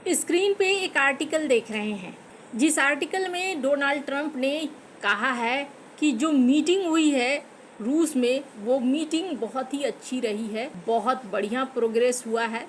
Screen पे एक article देख रहे हैं, जिस आर्टिकल में डोनाल्ड ट्रंप ने कहा है कि जो मीटिंग हुई है रूस में, वो मीटिंग बहुत ही अच्छी रही है, बहुत बढ़िया प्रोग्रेस हुआ है।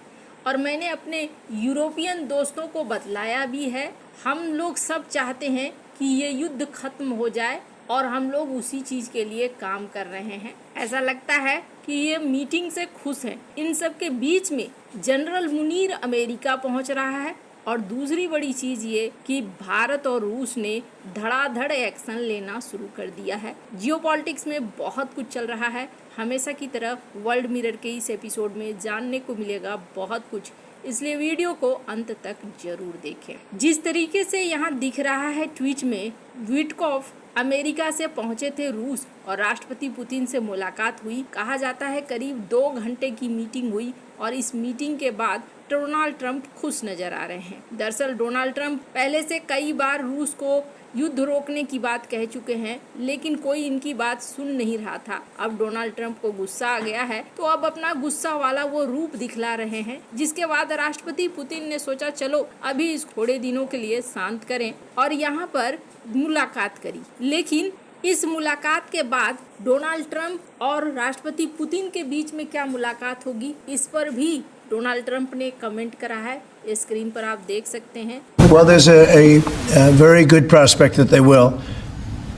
और मैंने अपने यूरोपियन दोस्तों को बतलाया भी है, हम लोग सब चाहते हैं कि ये युद्ध खत्म हो जाए और हम लोग उसी चीज़ के लिए काम कर रहे हैं। ऐसा लगता है कि ये मीटिंग से खुश हैं। इन सब के बीच में जनरल मुनीर अमेरिका पहुंच रहा है और दूसरी बड़ी चीज़ ये कि भारत और रूस ने धड़ाधड़ एक्शन लेना शुरू कर दिया है। जियोपॉलिटिक्स में बहुत कुछ चल रहा है। हमेशा की तरह वर्ल्ड मिरर के इस एपिसोड में जानने को मिलेगा बहुत कुछ, इसलिए वीडियो को अंत तक जरूर देखें। जिस तरीके से यहाँ दिख रहा है ट्वीट में, विटकॉफ अमेरिका से पहुंचे थे रूस और राष्ट्रपति पुतिन से मुलाकात हुई। कहा जाता है करीब 2 घंटे की मीटिंग हुई और इस मीटिंग के बाद डोनाल्ड ट्रंप खुश नजर आ रहे हैं। दरअसल डोनाल्ड ट्रंप पहले से कई बार रूस को युद्ध रोकने की बात कह चुके हैं, लेकिन कोई इनकी बात सुन नहीं रहा था। अब डोनाल्ड ट्रंप को गुस्सा आ गया है, तो अब अपना गुस्सा वाला वो रूप दिखला रहे हैं, जिसके बाद राष्ट्रपति पुतिन ने सोचा चलो अभी इस थोड़े दिनों के लिए शांत करें और यहाँ पर मुलाकात करी। लेकिन इस मुलाकात के बाद डोनाल्ड ट्रंप और राष्ट्रपति पुतिन के बीच में क्या मुलाकात होगी, इस पर भी डोनाल्ड ट्रंप ने कमेंट करा है। स्क्रीन पर आप देख सकते हैं। Well, there's a very good prospect that they will,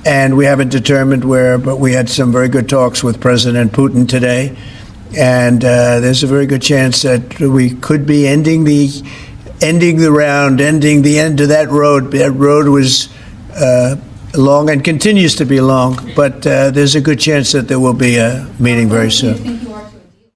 and we haven't determined where, but we had some very good talks with President Putin today, and there's a very good chance that we could be ending the round, ending the end of that road. That road was long and continues to be long, but there's a good chance that there will be a meeting very soon.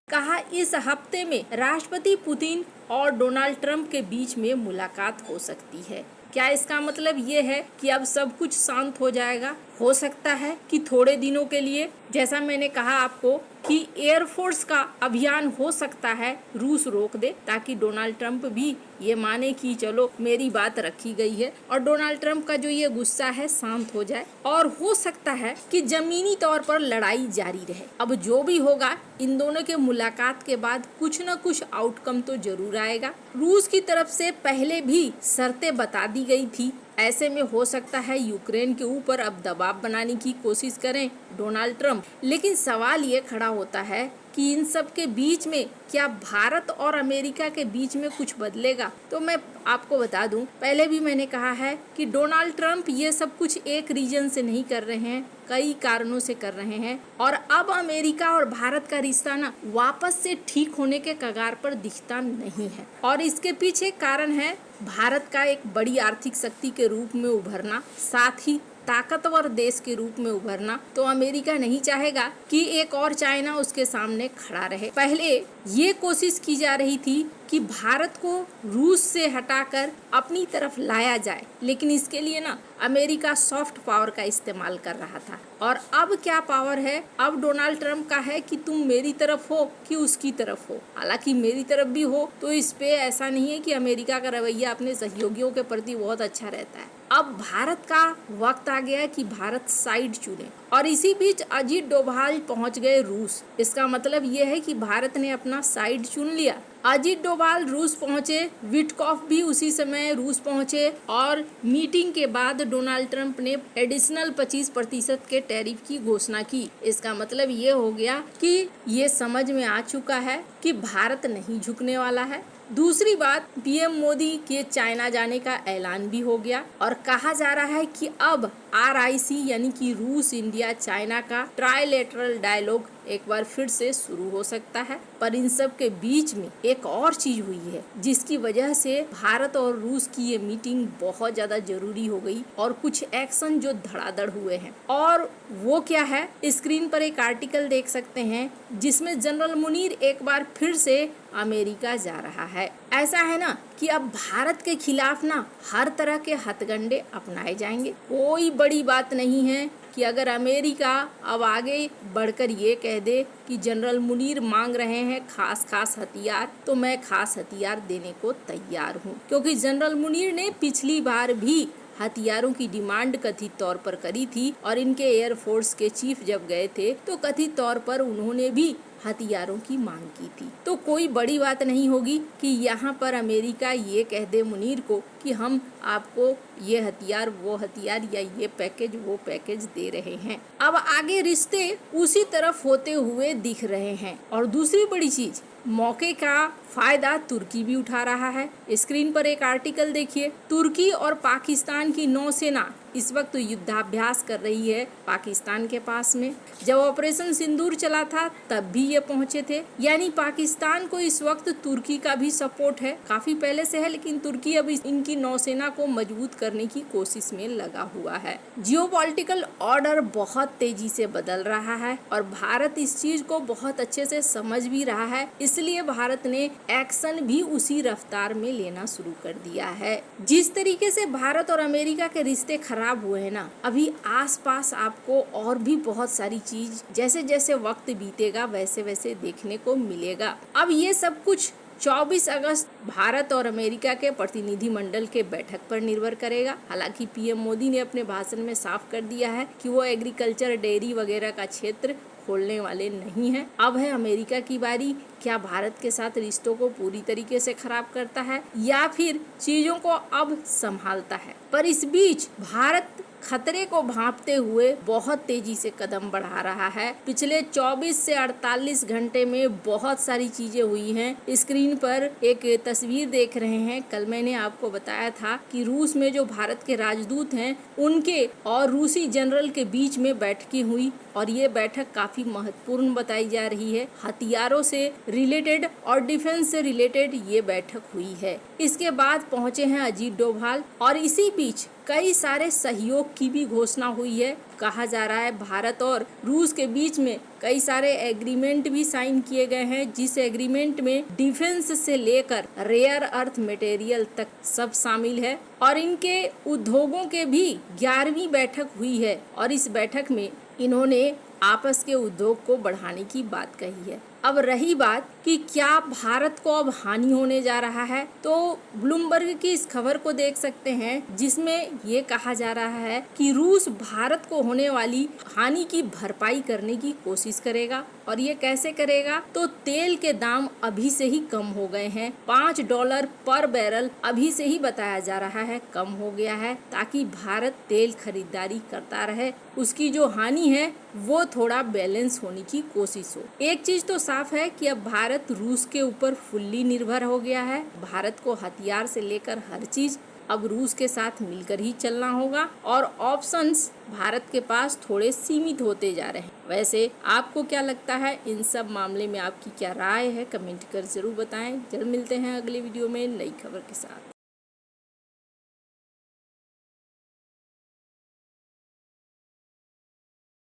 कहा इस हफ्ते में राष्ट्रपति Putin और Donald Trump के बीच में मुलाकात हो सकती है। क्या इसका मतलब ये है कि अब सब कुछ शांत हो जाएगा? हो सकता है कि थोड़े दिनों के लिए, जैसा मैंने कहा आपको कि एयरफोर्स का अभियान हो सकता है रूस रोक दे, ताकि डोनाल्ड ट्रंप भी ये माने कि चलो मेरी बात रखी गई है और डोनाल्ड ट्रंप का जो ये गुस्सा है शांत हो जाए। और हो सकता है कि जमीनी तौर पर लड़ाई जारी रहे। अब जो भी होगा, इन दोनों के मुलाकात के बाद कुछ न कुछ आउटकम तो जरूर आएगा। रूस की तरफ से पहले भी शर्तें बता दी गई थी, ऐसे में हो सकता है यूक्रेन के ऊपर अब दबाव बनाने की कोशिश करें डोनाल्ड ट्रंप। लेकिन सवाल ये खड़ा होता है कि इन सब के बीच में क्या भारत और अमेरिका के बीच में कुछ बदलेगा? तो मैं आपको बता दूं, पहले भी मैंने कहा है कि डोनाल्ड ट्रंप ये सब कुछ एक रीजन से नहीं कर रहे हैं, कई कारणों से कर रहे हैं। और अब अमेरिका और भारत का रिश्ता ना वापस से ठीक होने के कगार पर दिखता नहीं है, और इसके पीछे कारण है भारत का एक बड़ी आर्थिक शक्ति के रूप में उभरना, साथ ही ताकतवर देश के रूप में उभरना। तो अमेरिका नहीं चाहेगा कि एक और चाइना उसके सामने खड़ा रहे। पहले ये कोशिश की जा रही थी कि भारत को रूस से हटाकर अपनी तरफ लाया जाए, लेकिन इसके लिए ना अमेरिका सॉफ्ट पावर का इस्तेमाल कर रहा था। और अब क्या पावर है? अब डोनाल्ड ट्रंप का है कि तुम मेरी तरफ हो कि उसकी तरफ हो। हालांकि मेरी तरफ भी हो तो इस पे ऐसा नहीं है कि अमेरिका का रवैया अपने सहयोगियों के प्रति बहुत अच्छा रहता है। अब भारत का वक्त आ गया कि भारत साइड चुने, और इसी बीच अजीत डोभाल पहुंच गए रूस। इसका मतलब ये है कि भारत ने अपना साइड चुन लिया। अजीत डोभाल रूस पहुंचे, विटकॉफ भी उसी समय रूस पहुंचे, और मीटिंग के बाद डोनाल्ड ट्रंप ने एडिशनल 25% के टैरिफ की घोषणा की। इसका मतलब ये हो गया कि ये समझ में आ चुका है कि भारत नहीं झुकने वाला है। दूसरी बात, पीएम मोदी के चाइना जाने का ऐलान भी हो गया और कहा जा रहा है कि अब RIC यानी कि रूस इंडिया चाइना का ट्राइलेटरल डायलॉग एक बार फिर से शुरू हो सकता है। पर इन सब के बीच में एक और चीज हुई है जिसकी वजह से भारत और रूस की ये मीटिंग बहुत ज्यादा जरूरी हो गई, और कुछ एक्शन जो धड़ाधड़ हुए हैं। और वो क्या है, स्क्रीन पर एक आर्टिकल देख सकते हैं जिसमें जनरल मुनीर एक बार फिर से अमेरिका जा रहा है। ऐसा है ना कि अब भारत के खिलाफ ना हर तरह के हथकंडे अपनाए जाएंगे। कोई बड़ी बात नहीं है कि अगर अमेरिका अब आगे बढ़कर ये कह दे कि जनरल मुनीर मांग रहे हैं खास हथियार, तो मैं खास हथियार देने को तैयार हूँ। क्योंकि जनरल मुनीर ने पिछली बार भी हथियारों की डिमांड कथित तौर पर करी थी, और इनके एयरफोर्स के चीफ जब गए थे तो कथित तौर पर उन्होंने भी हथियारों की मांग की थी। तो कोई बड़ी बात नहीं होगी कि यहाँ पर अमेरिका ये कह दे मुनीर को कि हम आपको ये हथियार वो हथियार या ये पैकेज वो पैकेज दे रहे हैं। अब आगे रिश्ते उसी तरफ होते हुए दिख रहे हैं। और दूसरी बड़ी चीज, मौके का फायदा तुर्की भी उठा रहा है। स्क्रीन पर एक आर्टिकल देखिए। तुर्की और पाकिस्तान की नौसेना इस वक्त युद्धाभ्यास कर रही है पाकिस्तान के पास में। जब ऑपरेशन सिंदूर चला था तब भी ये पहुंचे थे। यानी पाकिस्तान को इस वक्त तुर्की का भी सपोर्ट है, काफी पहले से है, लेकिन तुर्की अब इनकी नौसेना को मजबूत करने की कोशिश में लगा हुआ है। जियोपॉलिटिकल ऑर्डर बहुत तेजी से बदल रहा है और भारत इस चीज को बहुत अच्छे से समझ भी रहा है। इसलिए भारत ने एक्शन भी उसी रफ्तार में लेना शुरू कर दिया है। जिस तरीके से भारत और अमेरिका के रिश्ते खराब हुए हैं ना, अभी आसपास आपको और भी बहुत सारी चीज जैसे जैसे वक्त बीतेगा वैसे वैसे देखने को मिलेगा। अब ये सब कुछ 24 अगस्त भारत और अमेरिका के प्रतिनिधिमंडल के बैठक पर निर्भर करेगा। हालांकि पीएम मोदी ने अपने भाषण में साफ कर दिया है कि वो एग्रीकल्चर, डेयरी वगैरह का क्षेत्र खोलने वाले नहीं है। अब है अमेरिका की बारी, क्या भारत के साथ रिश्तों को पूरी तरीके से खराब करता है या फिर चीजों को अब संभालता है। पर इस बीच भारत खतरे को भांपते हुए बहुत तेजी से कदम बढ़ा रहा है। पिछले 24 से 48 घंटे में बहुत सारी चीजें हुई हैं। स्क्रीन पर एक तस्वीर देख रहे हैं। कल मैंने आपको बताया था कि रूस में जो भारत के राजदूत हैं उनके और रूसी जनरल के बीच में बैठकें हुई और ये बैठक काफी महत्वपूर्ण बताई जा रही है। हथियारों से रिलेटेड और डिफेंस से रिलेटेड ये बैठक हुई है। इसके बाद पहुंचे हैं अजीत डोभाल और इसी बीच कई सारे सहयोग की भी घोषणा हुई है। कहा जा रहा है भारत और रूस के बीच में कई सारे एग्रीमेंट भी साइन किए गए हैं, जिस एग्रीमेंट में डिफेंस से लेकर रेयर अर्थ मटेरियल तक सब शामिल है। और इनके उद्योगों के भी 11वीं बैठक हुई है और इस बैठक में इन्होंने आपस के उद्योग को बढ़ाने की बात कही है। अब रही बात कि क्या भारत को अब हानि होने जा रहा है, तो ब्लूमबर्ग की इस खबर को देख सकते हैं जिसमें ये कहा जा रहा है कि रूस भारत को होने वाली हानि की भरपाई करने की कोशिश करेगा। और ये कैसे करेगा, तो तेल के दाम अभी से ही कम हो गए हैं। $5 पर बैरल अभी से ही बताया जा रहा है कम हो गया है, ताकि भारत तेल खरीदारी करता रहे, उसकी जो हानि है वो थोड़ा बैलेंस होने की कोशिश हो। एक चीज तो साफ है कि अब भारत रूस के ऊपर फुल्ली निर्भर हो गया है। भारत को हथियार से लेकर हर चीज अब रूस के साथ मिलकर ही चलना होगा और ऑप्शंस भारत के पास थोड़े सीमित होते जा रहे हैं। वैसे आपको क्या लगता है, इन सब मामले में आपकी क्या राय है, कमेंट कर जरूर बताएं। जल्द मिलते हैं अगले वीडियो में नई खबर के साथ।